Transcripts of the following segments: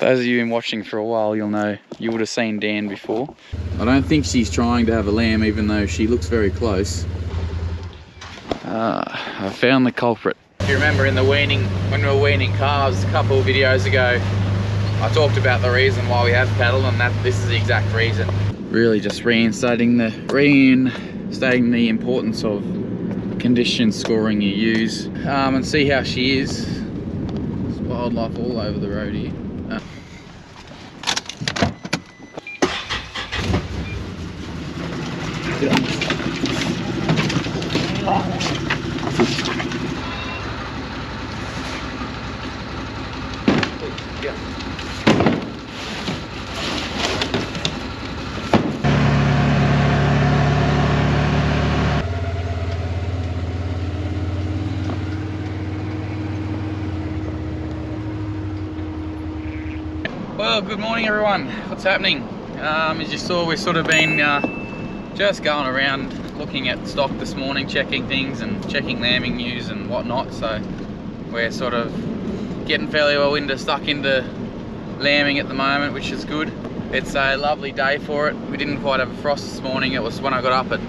Those of you been watching for a while, you'll know, you would have seen Dan before. I don't think she's trying to have a lamb, even though she looks very close. I found the culprit. If you remember in the weaning, when we were weaning calves a couple of videos ago, I talked about the reason why we have cattle, and this is the exact reason. Really just reinstating the importance of condition scoring you use, and see how she is. There's wildlife all over the road here. Well, good morning everyone. What's happening? As you saw, we've sort of been just going around looking at stock this morning, checking things and checking lambing news and whatnot. So we're sort of getting fairly well stuck into lambing at the moment, which is good. It's a lovely day for it. We didn't quite have a frost this morning. It was when I got up at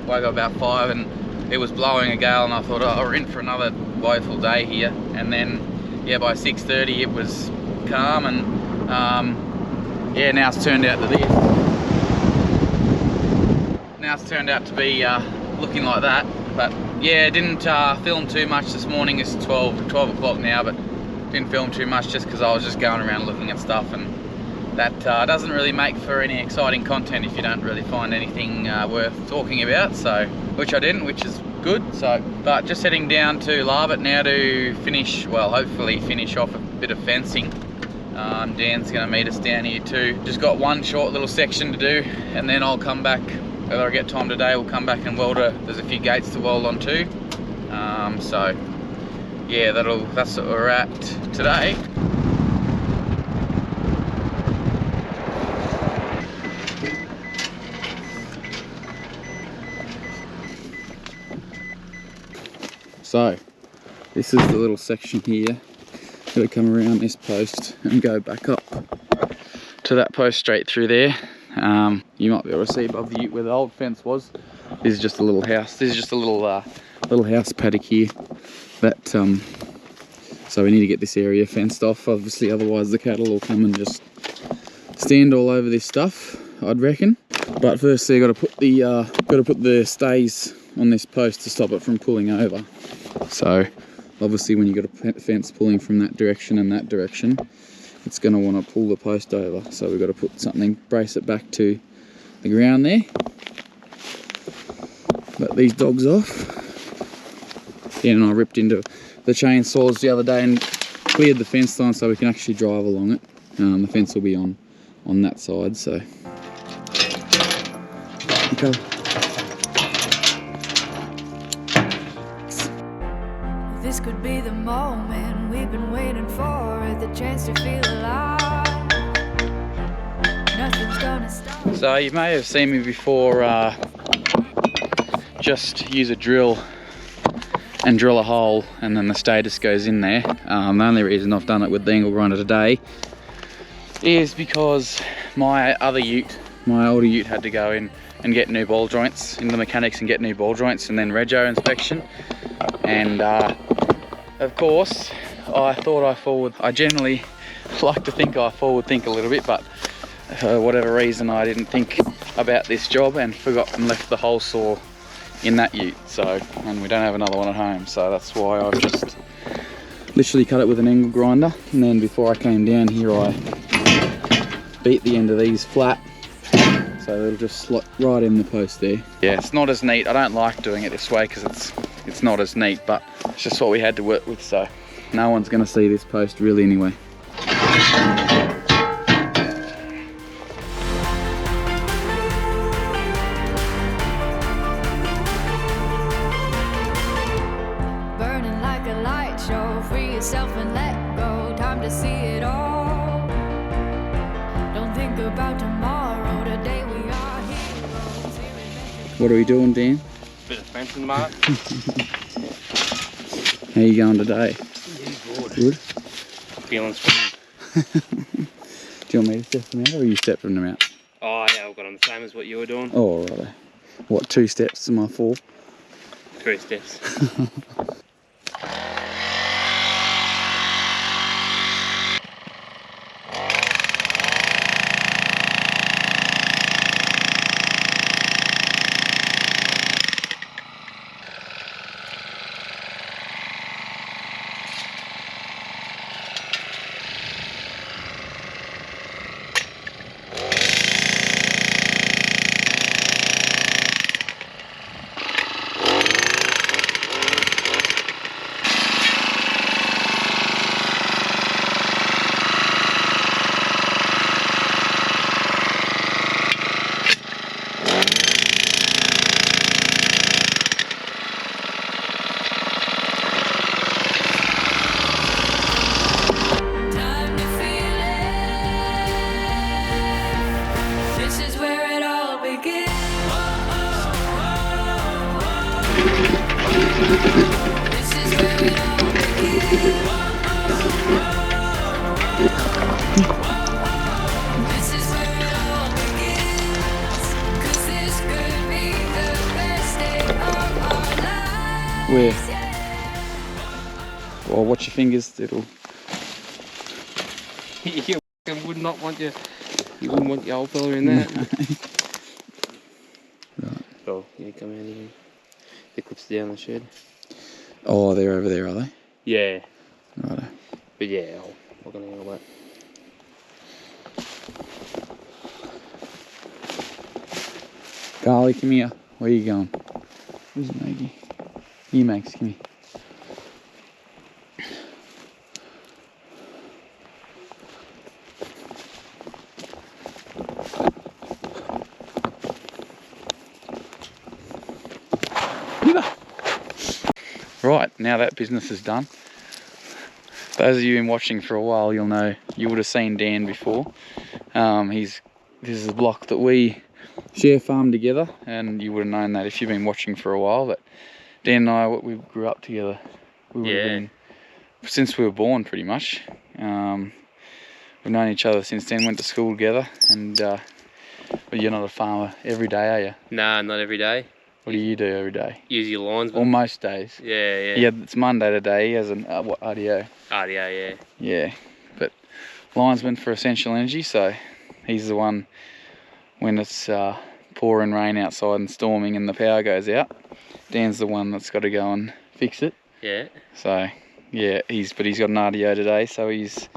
woke up about 5 and it was blowing a gale, and I thought, oh, we're in for another woeful day here. And then yeah, by 6:30 it was calm, and yeah, now it's turned out to this. Now it's turned out to be looking like that. But yeah, didn't film too much this morning. It's 12 o'clock now, but didn't film too much just because I was just going around looking at stuff, and that doesn't really make for any exciting content if you don't really find anything worth talking about. So, which I didn't, which is good. So, but just heading down to Larvitt now to finish, well, hopefully finish off a bit of fencing. Dan's going to meet us down here too. Just got one short little section to do, and then I'll come back. Whether I get time today, we'll come back and weld there's a few gates to weld on too. So yeah, that's what we're at today. So this is the little section here. Got to come around this post and go back up to that post straight through there. You might be able to see above the ute where the old fence was. This is just a little house. This is just a little house paddock here. That so we need to get this area fenced off. Obviously, otherwise the cattle will come and just stand all over this stuff, I'd reckon. But firstly, got to put the stays on this post to stop it from pulling over. So obviously, when you've got a fence pulling from that direction and that direction, it's going to want to pull the post over. So we've got to put something, brace it back to the ground there. Let these dogs off. Dan and I ripped into the chainsaws the other day and cleared the fence line so we can actually drive along it. The fence will be on that side, so. Okay. This could be the moment we've been waiting for, the chance to feel alive. Nothing's gonna stop. So you may have seen me before just use a drill and drill a hole, and then the status goes in there. The only reason I've done it with the angle grinder today is because my older ute had to go in and get new ball joints in the mechanics and get new ball joints, and then rego inspection. And of course, I generally like to think I forward think a little bit, but for whatever reason I didn't think about this job and forgot and left the hole saw in that ute. So, and we don't have another one at home, so that's why I've just literally cut it with an angle grinder. And then before I came down here, I beat the end of these flat, so it'll just slot right in the post there. Yeah, it's not as neat. I don't like doing it this way because it's not as neat, but it's just what we had to work with, so no one's going to see this post really anyway. Burning like a light show, free yourself and let go. Time to see it all. Don't think about tomorrow, today we are heroes. What are we doing, Dan? Bit of fencing, Mark. How you going today? Yeah, good. Good? Feeling strong. Do you want me to step them out, or are you stepping them out? Oh yeah, I've got them the same as what you were doing. Oh, right. What, 2 steps to my 4? 3 steps. Time to feel it. This is where it all begins. This is where it all begins. This is where it all begins. 'Cause this could be the best day of our lives. Where? Well, watch your fingers, it'll... You would not want you wouldn't want your old fella in there. Right. Oh, yeah, come out here. The clips down the shed. Oh, they're over there, are they? Yeah. Righto. But yeah, I'm gonna handle that. Carly, come here. Where are you going? Where's Maggie? Here, Max, come here. Right, now that business is done. Those of you been watching for a while, you'll know, you would have seen Dan before. This is a block that we share farm together, and you would have known that if you've been watching for a while. But Dan and I, we grew up together. We would have been since we were born, pretty much. We've known each other since then. Went to school together, and but you're not a farmer every day, are you? Nah, not every day. What do you do every day? Use your lines. Or most days? Yeah. Yeah, it's Monday today. He has an what, RDO. RDO, yeah. Yeah, but linesman for Essential Energy, so he's the one when it's pouring rain outside and storming and the power goes out. Dan's the one that's got to go and fix it. Yeah. So yeah, he's got an RDO today, so this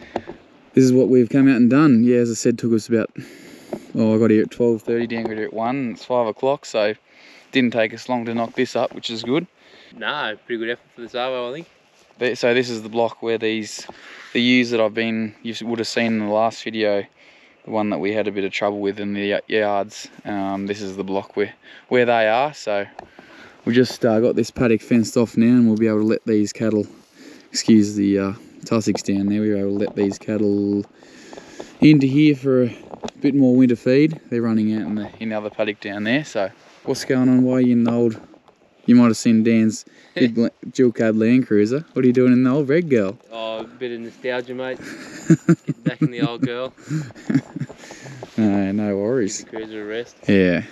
is what we've come out and done. Yeah, as I said, took us about, I got here at 12:30, Dan got here at 1, and it's 5 o'clock, so didn't take us long to knock this up, which is good. No, pretty good effort for the Savo, I think. So this is the block where the ewes that you would have seen in the last video, the one that we had a bit of trouble with in the yards. This is the block where they are. So we just got this paddock fenced off now, and we'll be able to let these cattle, excuse the tussocks down there, we'll be able to let these cattle into here for a bit more winter feed. They're running out in the other paddock down there. So what's going on? Why are you in the old... You might have seen Dan's big dual cab Land Cruiser. What are you doing in the old red girl? Oh, a bit of nostalgia, mate. Get back in the old girl. No worries. Give the cruiser a rest. Yeah.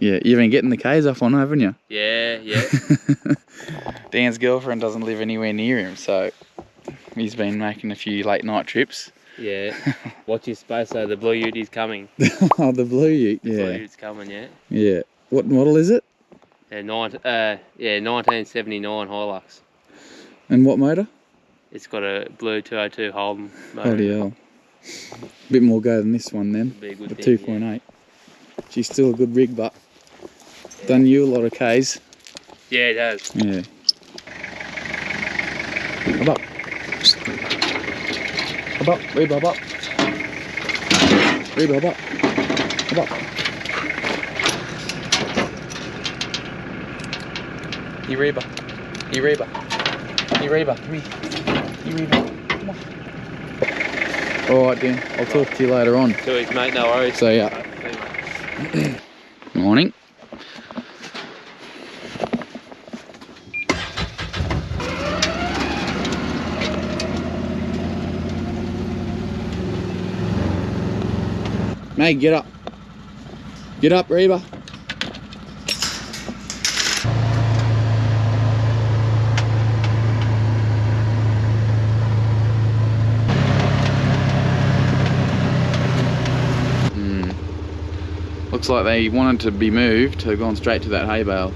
You've been getting the K's off on, haven't you? Yeah. Dan's girlfriend doesn't live anywhere near him, so he's been making a few late night trips. Yeah. Watch your space though, the blue ute is coming. Oh, the blue ute, yeah. The blue ute's coming, yeah. Yeah. What model is it? 1979 Hilux. And what motor? It's got a blue 202 Holden motor. Bloody hell. A bit more go than this one then. Be a good The thing, 2.8. She's still a good rig, but done you a lot of K's. Yeah, it has. Yeah. Up. Rebob up. Rebob up. Up. You Reba. Come here. You Reba. Come on. Alright, Dan. I'll talk to you later on. 2 weeks, mate, no worries. See ya. Morning. Meg, get up. Get up, Reba. Looks like they wanted to be moved. They've gone straight to that hay bale.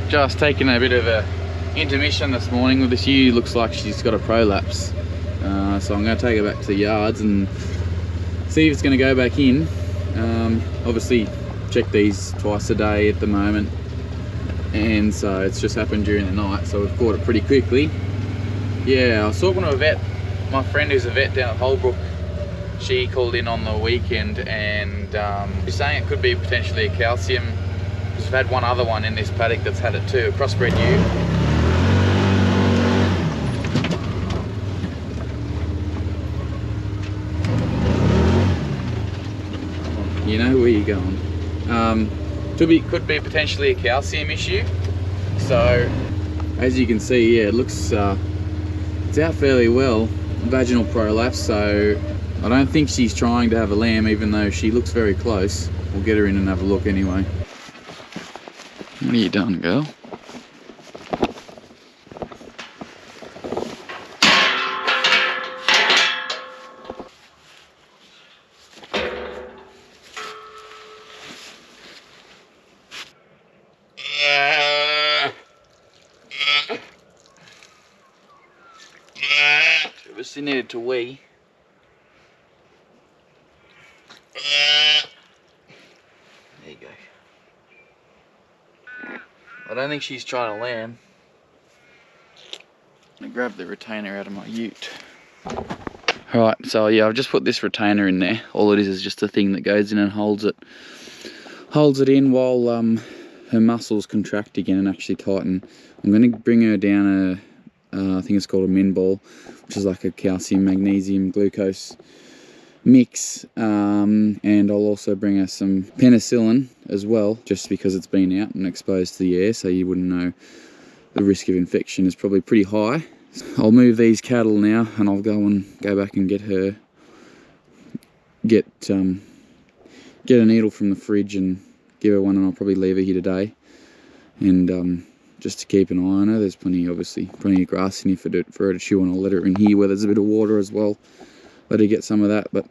Just taking a bit of a intermission this morning with this ewe. Looks like she's got a prolapse. So I'm going to take her back to the yards and see if it's going to go back in. Obviously check these twice a day at the moment, and so it's just happened during the night, so we've caught it pretty quickly. Yeah, I was talking to a vet, my friend who's a vet down at Holbrook. She called in on the weekend and she's saying it could be potentially a calcium, because we've had one other one in this paddock that's had it too, a crossbred ewe. You know where you're going. Could be potentially a calcium issue. So as you can see, yeah, it looks it's out fairly well, vaginal prolapse. So I don't think she's trying to have a lamb, even though she looks very close. We'll get her in and have a look anyway. What are you doing, girl? Obviously needed to wee. There you go. I don't think she's trying to lamb. I'm gonna grab the retainer out of my ute. Alright, so yeah, I've just put this retainer in there. All it is just a thing that goes in and holds it in while her muscles contract again and actually tighten. I'm going to bring her down I think it's called a min ball, which is like a calcium, magnesium, glucose mix, and I'll also bring her some penicillin as well, just because it's been out and exposed to the air, so you wouldn't know. The risk of infection is probably pretty high. I'll move these cattle now, and I'll go back and get a needle from the fridge and give her one, and I'll probably leave her here today, and just to keep an eye on her. There's obviously plenty of grass in here for her to chew on. I'll let her in here where there's a bit of water as well, let her get some of that. But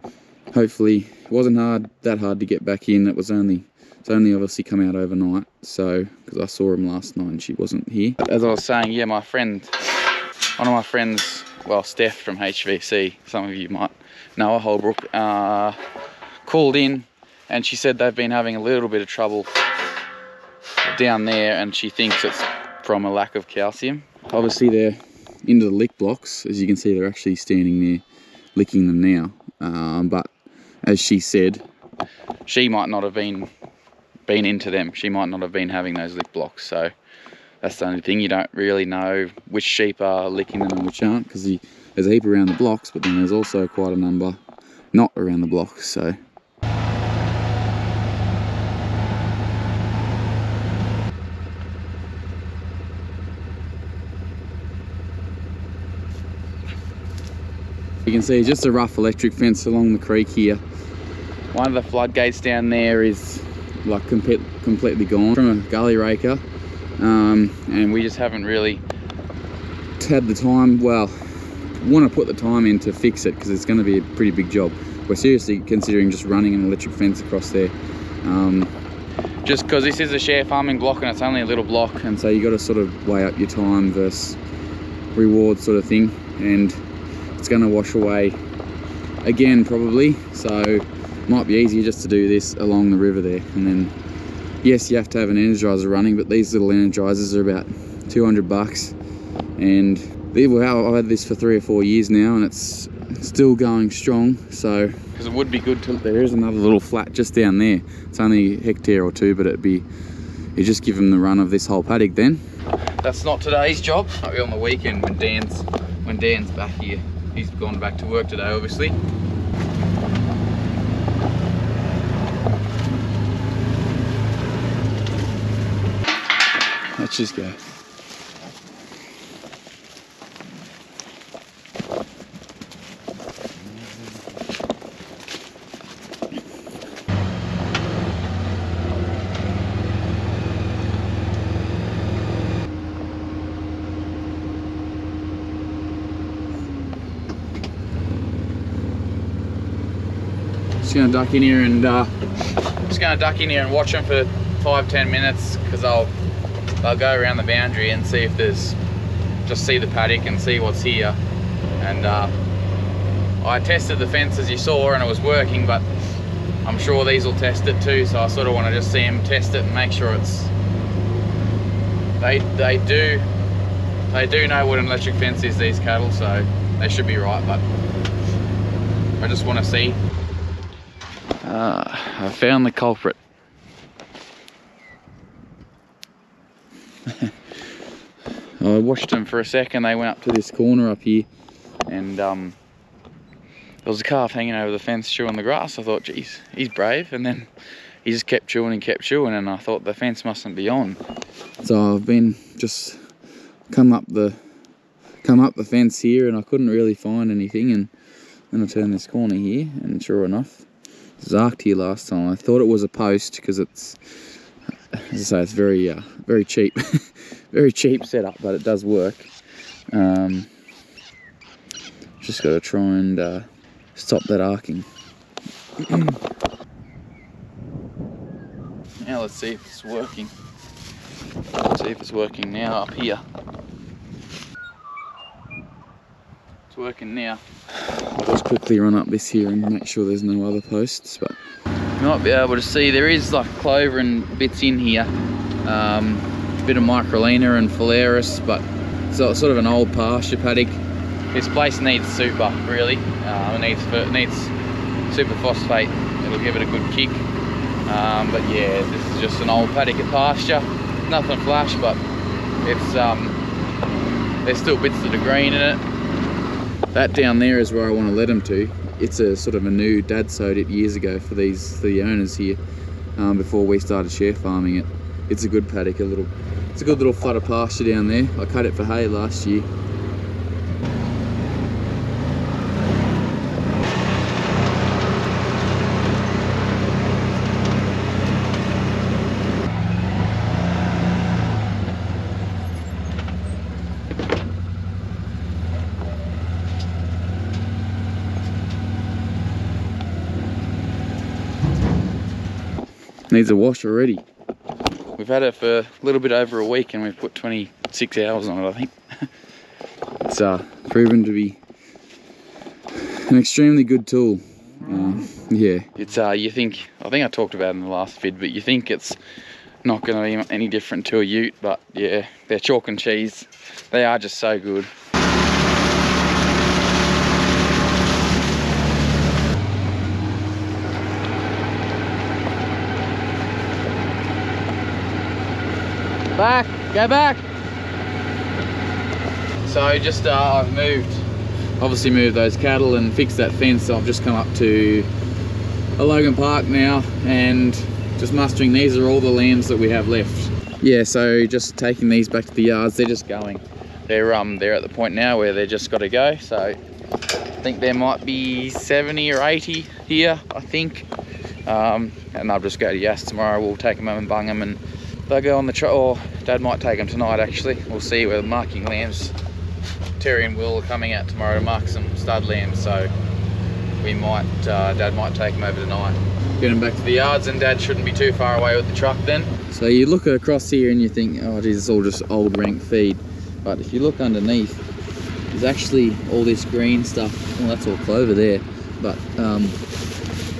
hopefully it wasn't that hard to get back in. It's only obviously come out overnight, so because I saw him last night and she wasn't here. As I was saying, yeah, one of my friends, well, Steph from HVC, some of you might know her, Holbrook, called in and she said they've been having a little bit of trouble down there, and she thinks it's from a lack of calcium. Obviously they're into the lick blocks. As you can see, they're actually standing there licking them now, but as she said, she might not have been into them. She might not have been having those lick blocks, so that's the only thing. You don't really know which sheep are licking them and which aren't, because there's a heap around the blocks, but then there's also quite a number not around the blocks. So you can see just a rough electric fence along the creek here. One of the floodgates down there is like completely gone from a gully raker, and we just haven't really had the time, well, want to put the time in to fix it, because it's going to be a pretty big job. We're seriously considering just running an electric fence across there, just because this is a share farming block and it's only a little block, and so you got to sort of weigh up your time versus reward sort of thing, and it's going to wash away again probably, so might be easier just to do this along the river there. And then yes, you have to have an energizer running, but these little energizers are about $200, and I've had this for 3 or 4 years now and it's still going strong. So because it would be good to, there is another little flat just down there, it's only a hectare or two, but you just give them the run of this whole paddock then. That's not today's job. Might be on the weekend when Dan's back here. He's gone back to work today, obviously. Let's just go. Just gonna duck in here and watch them for 5-10 minutes, because I'll go around the boundary and see if there's, just see the paddock and see what's here. And I tested the fence as you saw and it was working, but I'm sure these will test it too, so I sort of want to just see them test it and make sure it's, they do know what an electric fence is, these cattle, so they should be right, but I just want to see. I found the culprit. I watched them for a second. They went up to this corner up here, and there was a calf hanging over the fence chewing the grass. I thought, geez, he's brave, and then he just kept chewing and kept chewing, and I thought the fence mustn't be on. So I've been just come up the fence here, and I couldn't really find anything, and then I turned this corner here, and sure enough, it was arced here last time. I thought it was a post because it's, as I say, it's very cheap, very cheap setup, but it does work. Just got to try and stop that arcing. Now let's see if it's working. Let's see if it's working now up here. It's working now. I'll just quickly run up this here and make sure there's no other posts, but you might be able to see there is like clover and bits in here. A bit of microlina and phalaris, but it's sort of an old pasture paddock. This place needs super, really. It needs super phosphate. It'll give it a good kick. But yeah, this is just an old paddock at pasture. Nothing flash, but it's there's still bits that are green in it. That down there is where I want to let them to. It's a sort of a new, Dad sowed it years ago for the owners here, before we started share farming it. It's a good paddock, it's a good little flat of pasture down there. I cut it for hay last year. Needs a wash already. We've had it for a little bit over a week and we've put 26 hours on it, I think. It's proven to be an extremely good tool. Yeah, it's you think, I think I talked about it in the last vid, but you think it's not going to be any different to a ute, but yeah, they're chalk and cheese. They are just so good. Back, go back. So just I've obviously moved those cattle and fixed that fence. So I've just come up to a Logan Park now and just mustering. These are all the lambs that we have left. Yeah, so just taking these back to the yards. They're just going. They're at the point now where they're just got to go. So I think there might be 70 or 80 here, I think. And I'll just go to Yass tomorrow. We'll take them home and bung them, and they'll go on the truck, or Dad might take them tonight actually. We'll see. We're marking lambs. Terry and Will are coming out tomorrow to mark some stud lambs, so we might, Dad might take them over tonight. Get them back to the yards, and Dad shouldn't be too far away with the truck then. So you look across here and you think, oh geez, it's all just old rank feed. But if you look underneath, there's actually all this green stuff. Well, that's all clover there. But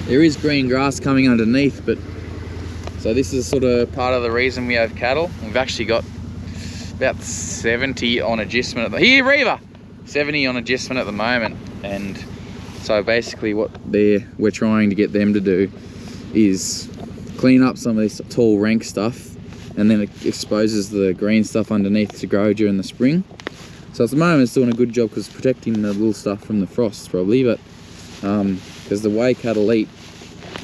there is green grass coming underneath, but so this is sort of part of the reason we have cattle. We've actually got about 70 on agistment at the, here Reva! 70 on agistment at the moment. And so basically what we're trying to get them to do is clean up some of this tall rank stuff, and then it exposes the green stuff underneath to grow during the spring. So at the moment it's doing a good job because it's protecting the little stuff from the frosts probably, but because the way cattle eat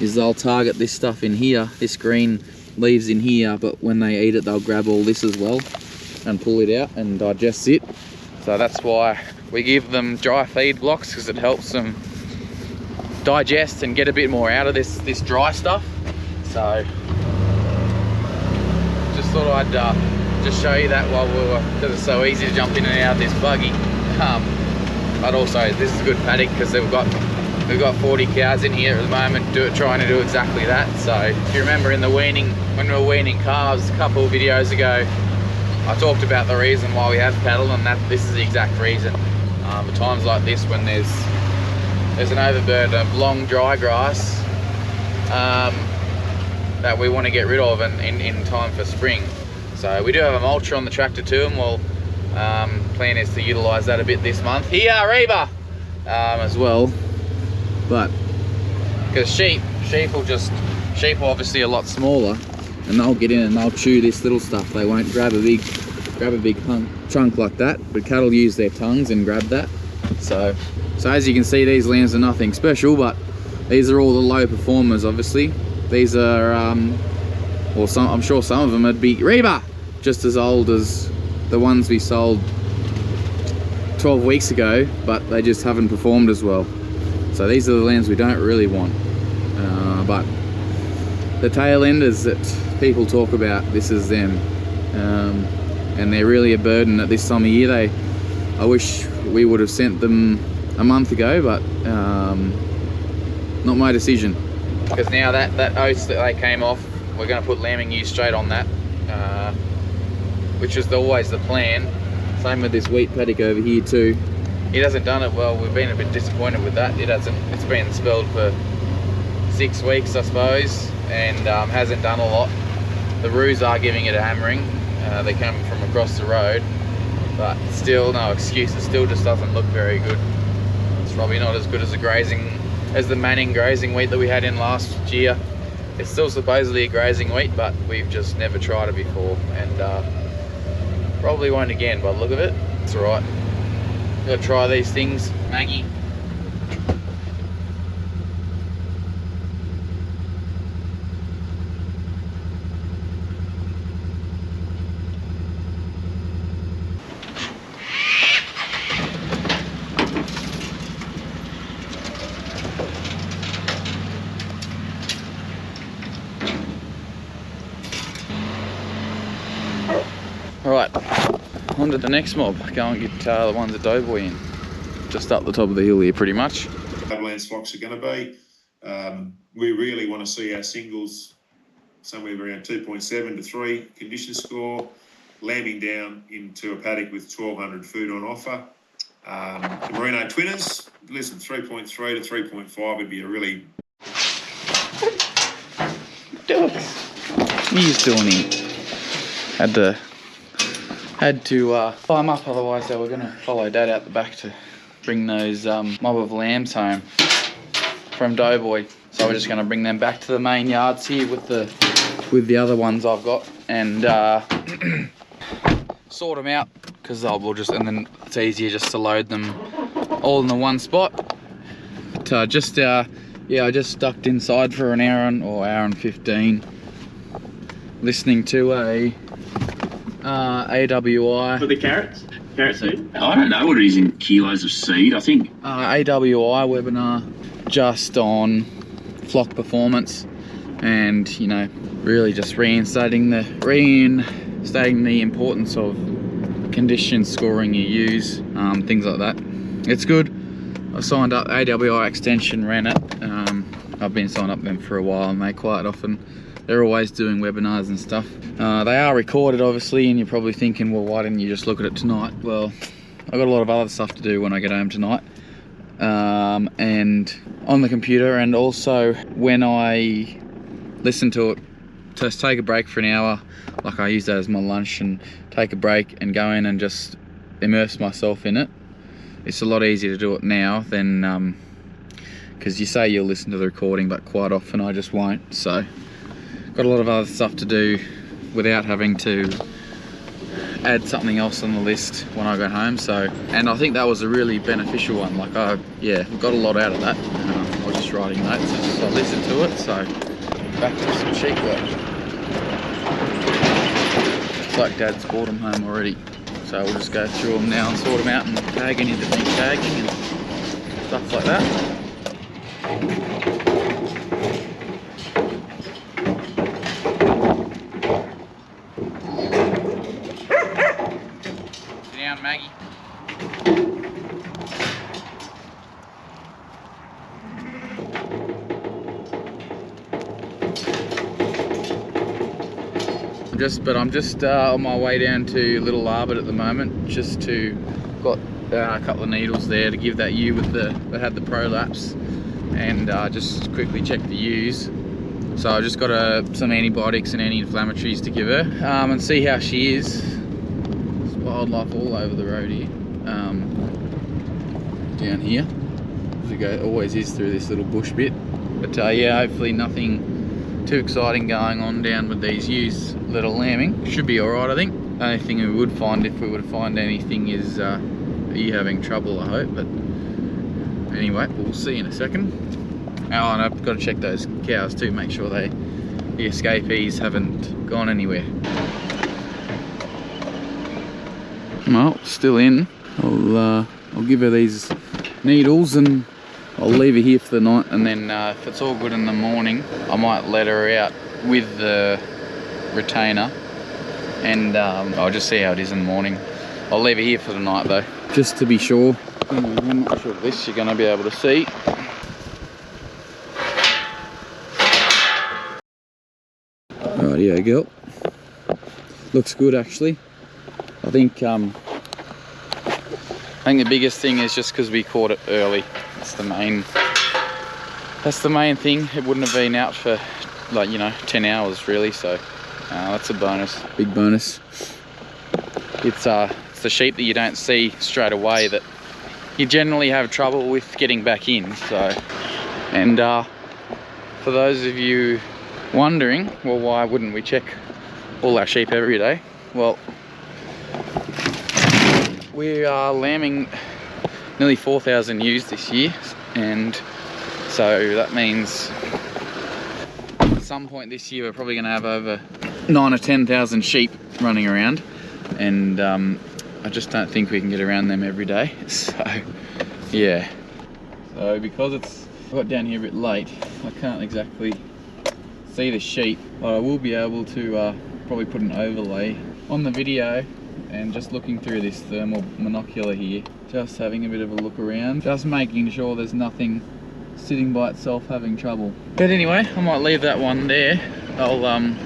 is they'll target this stuff in here, this green leaves in here, but when they eat it they'll grab all this as well and pull it out and digest it. So that's why we give them dry feed blocks, because it helps them digest and get a bit more out of this dry stuff. So just thought I'd just show you that while we were, because it's so easy to jump in and out of this buggy. But also this is a good paddock because they've got We've got 40 cows in here at the moment trying to do exactly that. So if you remember in the weaning, when we were weaning calves a couple of videos ago, I talked about the reason why we have cattle, and this is the exact reason. At times like this, when there's an overburden of long dry grass that we want to get rid of in time for spring. So we do have a mulcher on the tractor too, and we'll plan is to utilise that a bit this month. Here, Reba! As well. But because sheep are obviously a lot smaller, and they'll get in and they'll chew this little stuff. They won't grab a big chunk like that, but cattle use their tongues and grab that. So as you can see, these lambs are nothing special, but these are all the low performers. Obviously these are well, I'm sure some of them would be Reba just as old as the ones we sold 12 weeks ago, but they just haven't performed as well. So these are the lambs we don't really want. But the tail enders that people talk about, this is them. And they're really a burden at this time of year. I wish we would have sent them a month ago, but not my decision. Because now that oats that they came off, we're going to put lambing ewe straight on that, which is always the plan. Same with this wheat paddock over here too. It hasn't done it well. We've been a bit disappointed with that. It's been spelled for 6 weeks, I suppose, and hasn't done a lot. The roos are giving it a hammering. They're coming from across the road, but still, no excuse. It still just doesn't look very good. It's probably not as good as the Manning grazing wheat that we had in last year. It's still supposedly a grazing wheat, but we've just never tried it before, and probably won't again by the look of it. It's alright. Gotta try these things, Maggie. Alright, on to the next mob. Go and get the ones at Doughboy in. Just up the top of the hill here, pretty much. Tableland flocks are going to be. We really want to see our singles somewhere around 2.7 to 3 condition score, lambing down into a paddock with 1,200 food on offer. The Merino Twinners, listen, 3.3 to 3.5 would be a really... Do it. What are you doing here? Had to climb up, otherwise they were going to follow Dad out the back to bring those mob of lambs home from Doughboy. So we're just going to bring them back to the main yards here with the other ones I've got, and sort them out, because and then it's easier just to load them all in the one spot. But I just stuck inside for an hour and 15 listening to a AWI. For the carrots? Carrot seed? I don't know what it is in kilos of seed, I think. AWI webinar just on flock performance, and really just reinstating the importance of condition scoring you use, things like that. It's good. I signed up AWI extension, ran it. I've been signed up with them for a while, and they're always doing webinars and stuff. They are recorded, obviously, and you're probably thinking, well, why didn't you just look at it tonight? Well, I've got a lot of other stuff to do when I get home tonight, and on the computer, and also when I listen to it, just take a break for an hour. Like, I use that as my lunch, and take a break and go in and just immerse myself in it. It's a lot easier to do it now than because you say you'll listen to the recording, but quite often I just won't. So got a lot of other stuff to do without having to add something else on the list when I got home. So, and I think that was a really beneficial one. Like, got a lot out of that. I was just writing notes, so I listened to it. So back to some sheep work. It's like Dad's brought them home already, so we'll just go through them now and sort them out and tag any that need tagging and stuff like that. Sit down, Maggie. I'm just on my way down to Little Arbit at the moment, just to got a couple of needles there to give that ewe with that had the prolapse, and just quickly check the ewes. So I just got some antibiotics and anti-inflammatories to give her, and see how she is. There's wildlife all over the road here, down here. As we go, always is through this little bush bit. But yeah, hopefully nothing too exciting going on down with these ewes that are lambing. Should be alright, I think. The only thing we would find, if we were to find anything, is are you having trouble, I hope. But anyway, we'll see in a second. Oh, and I've got to check those cows too, make sure the escapees haven't gone anywhere. Well, still in. I'll give her these needles and I'll leave her here for the night, and then if it's all good in the morning, I might let her out with the retainer, and I'll just see how it is in the morning. I'll leave her here for the night though, just to be sure. I'm not sure if this you're going to be able to see. Rightio, girl. Looks good actually. I think the biggest thing is just because we caught it early. That's the main thing. It wouldn't have been out for, like, 10 hours really, so that's a bonus, big bonus. It's the sheep that you don't see straight away that you generally have trouble with getting back in. So, and for those of you wondering, well, why wouldn't we check all our sheep every day? Well, we are lambing nearly 4,000 ewes this year, and so that means at some point this year we're probably going to have over 9,000 or 10,000 sheep running around, and I just don't think we can get around them every day. So yeah, so because I got down here a bit late, I can't exactly see the sheep, but I will be able to probably put an overlay on the video, and just looking through this thermal monocular here, just having a bit of a look around, just making sure there's nothing sitting by itself having trouble. But anyway, I might leave that one there.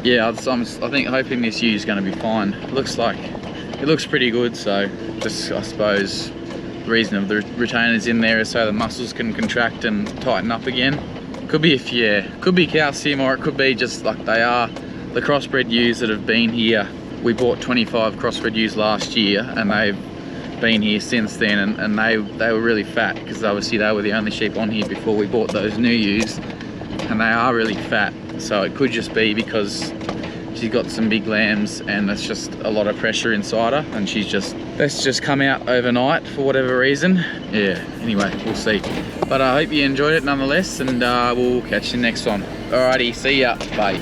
Yeah, I think hoping this ewe is going to be fine. It looks pretty good, so just, I suppose the reason of the retainers in there is so the muscles can contract and tighten up again. Could be could be calcium, or it could be just like they are the crossbred ewes that have been here. We bought 25 crossbred ewes last year, and they've been here since then, and they were really fat, because obviously they were the only sheep on here before we bought those new ewes, and they are really fat. So it could just be because she's got some big lambs and there's just a lot of pressure inside her, and that's just come out overnight for whatever reason. Yeah, anyway, we'll see. But I hope you enjoyed it nonetheless, and we'll catch you next one. Alrighty, see ya, bye.